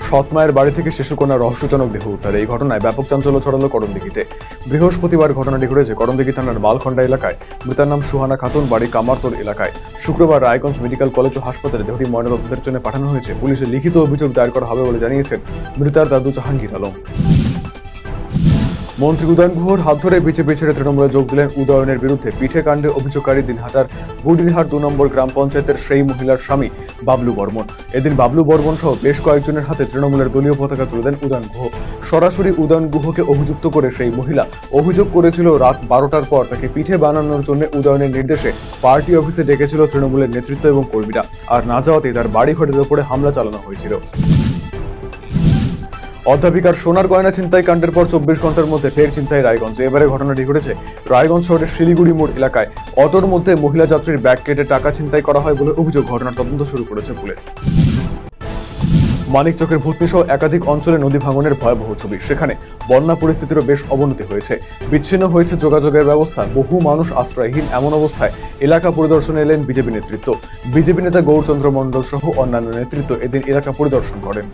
সৎ মায়ের বাড়ি থেকে শিশুকন্যার রহস্যজনক দেহ উদ্ধার। এই ঘটনায় ব্যাপক চাঞ্চল্য ছড়ালো করণদিঘিতে। বৃহস্পতিবার ঘটনাটি ঘটেছে করণদিঘি থানার মালখন্ডা এলাকায়। মৃতার নাম সুহানা খাতুন, বাড়ি কামারতোর এলাকায়। শুক্রবার রায়গঞ্জ মেডিকেল কলেজ ও হাসপাতালে দেহটি ময়নাতদন্তের জন্য পাঠানো হয়েছে। পুলিশে লিখিত অভিযোগ দায়ের করা হবে বলে জানিয়েছেন মৃতার দাদু জাহাঙ্গীর আলম। মন্ত্রী উদয়ন গুহর হাত ধরে বিজেপি ছেড়ে তৃণমূলে যোগ দিলেন উদয়নের বিরুদ্ধে পিঠে কাণ্ডে অভিযোগকারী দিনহাটার বুড়িরহাট 2 নম্বর গ্রাম পঞ্চায়েতের সেই মহিলার স্বামী বাবলু বর্মন। এদিন বাবলু বর্মন সহ বেশ কয়েকজনের হাতে তৃণমূলের দলীয় পতাকা তুলে দেন উদয়ন গুহ। সরাসরি উদয়ন গুহকে অভিযুক্ত করে সেই মহিলা অভিযোগ করেছিল রাত 12টার পর তাকে পিঠে বানানোর জন্য উদয়নের নির্দেশে পার্টি অফিসে ডেকেছিল তৃণমূলের নেতৃত্ব এবং কর্মীরা। আর না যাওয়াতেই তার বাড়ি ঘরের উপরে হামলা চালানো হয়েছিল। অধ্যাপিকার সোনার গয়না ছিনতাই কাণ্ডের পর 24 ঘন্টার মধ্যে ফের ছিনতাই রায়গঞ্জে। এবারে ঘটনাটি ঘটেছে রায়গঞ্জ শহরের শিলিগুড়ি মোড় এলাকায়। অটোর মধ্যে মহিলা যাত্রীর ব্যাগ কেটে টাকা ছিনতাই করা হয় বলে অভিযোগ। ঘটনার তদন্ত শুরু করেছে পুলিশ। মানিকচকের ভূতনি সহ একাধিক অঞ্চলে নদী ভাঙনের ভয়াবহ ছবি। সেখানে বন্যা পরিস্থিতিরও বেশ অবনতি হয়েছে। বিচ্ছিন্ন হয়েছে যোগাযোগের ব্যবস্থা। বহু মানুষ আশ্রয়হীন। এমন অবস্থায় এলাকা পরিদর্শনে এলেন বিজেপি নেতৃত্ব। বিজেপি নেতা গৌরচন্দ্র মণ্ডল সহ অন্যান্য নেতৃত্ব এদিন এলাকা পরিদর্শন করেন।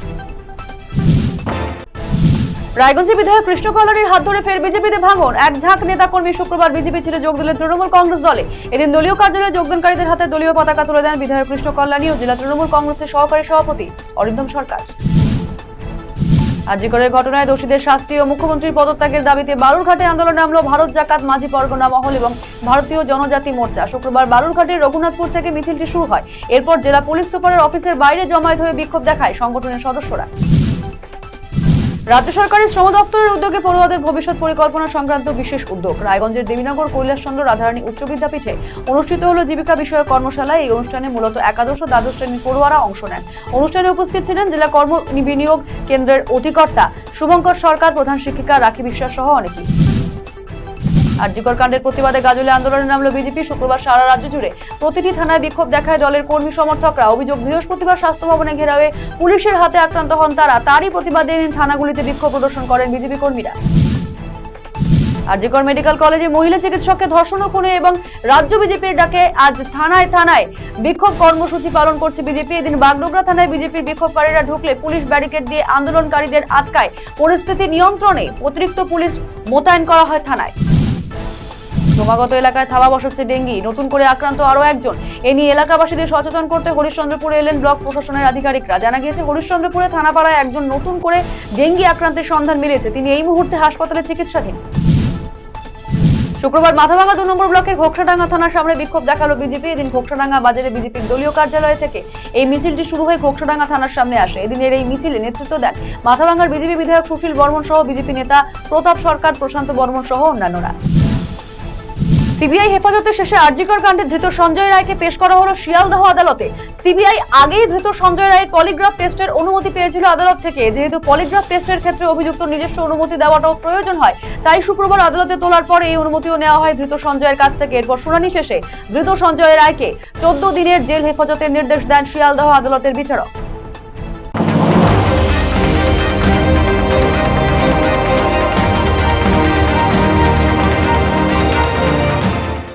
রায়গঞ্জের বিধায়ক কৃষ্ণ কল্যাণীর হাত ধরে ফের বিজেপিতে ভাঙন। এক ঝাঁক নেতাকর্মী শুক্রবার বিজেপি ছেড়ে যোগ দিলেন তৃণমূল কংগ্রেস দলে। এদিন দলীয় কার্যালয়ে যোগদানকারীদের হাতে দলীয় পতাকা তুলে দেন বিধায়ক কৃষ্ণ কল্যাণী ও জেলা তৃণমূল কংগ্রেসের সহকারী সভাপতি অরিন্দম সরকার। আরজিকরের ঘটনায় দোষীদের শাস্তি ও মুখ্যমন্ত্রীর পদত্যাগের দাবিতে বালুরঘাটে আন্দোলনে নামল ভারত জাকাত মাঝি পরগনা মহল এবং ভারতীয় জনজাতি মোর্চা। শুক্রবার বালুরঘাটের রঘুনাথপুর থেকে মিছিলটি শুরু হয়। এরপর জেলা পুলিশ সুপারের অফিসের বাইরে জমায়েত হয়ে বিক্ষোভ দেখায় সংগঠনের সদস্যরা। রাজ্য সরকারের শ্রম দপ্তরের উদ্যোগে পড়ুয়াদের ভবিষ্যৎ পরিকল্পনা সংক্রান্ত বিশেষ উদ্যোগ। রায়গঞ্জের দেবীনগর কৈলাসচন্দ্র রাধারানী উচ্চ বিদ্যাপীঠে অনুষ্ঠিত হলো জীবিকা বিষয়ক কর্মশালা। এই অনুষ্ঠানে মূলত একাদশ ও দ্বাদশ শ্রেণীর পড়ুয়ারা অংশ নেন। অনুষ্ঠানে উপস্থিত ছিলেন জেলা কর্ম বিনিয়োগ কেন্দ্রের অধিকর্তা শুভঙ্কর সরকার, প্রধান শিক্ষিকা রাখি বিশ্বাস সহ অনেকেই। আরজিকর কাণ্ডের প্রতিবাদে গাজলে আন্দোলনে নামল বিজেপি। শুক্রবার সারা রাজ্য জুড়ে প্রতিটি থানায় বিক্ষোভ দেখায় দলের কর্মী সমর্থকরা। অভিযোগ, বৃহস্পতিবার স্বাস্থ্য ভবনে ঘেরাও হয়ে পুলিশের হাতে আক্রান্ত হন তারা। তারই প্রতিবাদে থানাগুলিতে বিক্ষোভ প্রদর্শন করেন বিজেপি কর্মীরা। আরজিকর মেডিকেল কলেজে মহিলা চিকিৎসককে ধর্ষণ ও খুনে এবং রাজ্য বিজেপির ডাকে আজ থানায় থানায় বিক্ষোভ কর্মসূচি পালন করছে বিজেপি। এদিন বাগডোগরা থানায় বিজেপির বিক্ষোভকারীরা ঢুকলে পুলিশ ব্যারিকেড দিয়ে আন্দোলনকারীদের আটকায়। পরিস্থিতি নিয়ন্ত্রণে অতিরিক্ত পুলিশ মোতায়েন করা হয় থানায়। ক্রমাগত এলাকায় থাবা বসাচ্ছে ডেঙ্গি। নতুন করে আক্রান্ত আরো একজন। এ নিয়ে এলাকাবাসীদের সচেতন করতে হরিশ্চন্দ্রপুরে এলেন ব্লক প্রশাসনের আধিকারিকরা। জানা গিয়েছে হরিশ্চন্দ্রপুরে থানাপাড়ায় একজন নতুন করে ডেঙ্গি আক্রান্তের সন্ধান মিলেছে। তিনি এই মুহূর্তে হাসপাতালে চিকিৎসাধীন। শুক্রবার মাথাভাঙা 2 নম্বর ব্লকের ঘোকসাডাঙ্গা থানার সামনে বিক্ষোভ দেখালো বিজেপি। এদিন ঘোকসাডাঙ্গা বাজারে বিজেপির দলীয় কার্যালয় থেকে এই মিছিলটি শুরু হয়ে ঘোকসাডাঙ্গা থানার সামনে আসে। এদিনের এই মিছিলে নেতৃত্ব দেন মাথাভাঙার বিজেপি বিধায়ক সুশীল বর্মন সহ বিজেপি নেতা প্রতাপ সরকার, প্রশান্ত বর্মন সহ অন্যান্যরা। সিবিআই হেফাজতে শেষে আরজিকর কাণ্ডে ধৃত সঞ্জয় রায়কে পেশ করা হলো শিয়ালদহ আদালতে। সিবিআই আগেই ধৃত সঞ্জয় রায়ের পলিগ্রাফ টেস্টের অনুমতি পেয়েছিল আদালত থেকে। যেহেতু পলিগ্রাফ টেস্টের ক্ষেত্রে অভিযুক্ত নিজস্ব অনুমতি দেওয়াটাও প্রয়োজন হয়, তাই শুক্রবার আদালতে তোলার পর এই অনুমতিও নেওয়া হয় ধৃত সঞ্জয়ের কাছ থেকে। এরপর শুনানি শেষে ধৃত সঞ্জয় রায়কে 14 দিনের জেল হেফাজতের নির্দেশ দেন শিয়ালদহ আদালতের বিচারক।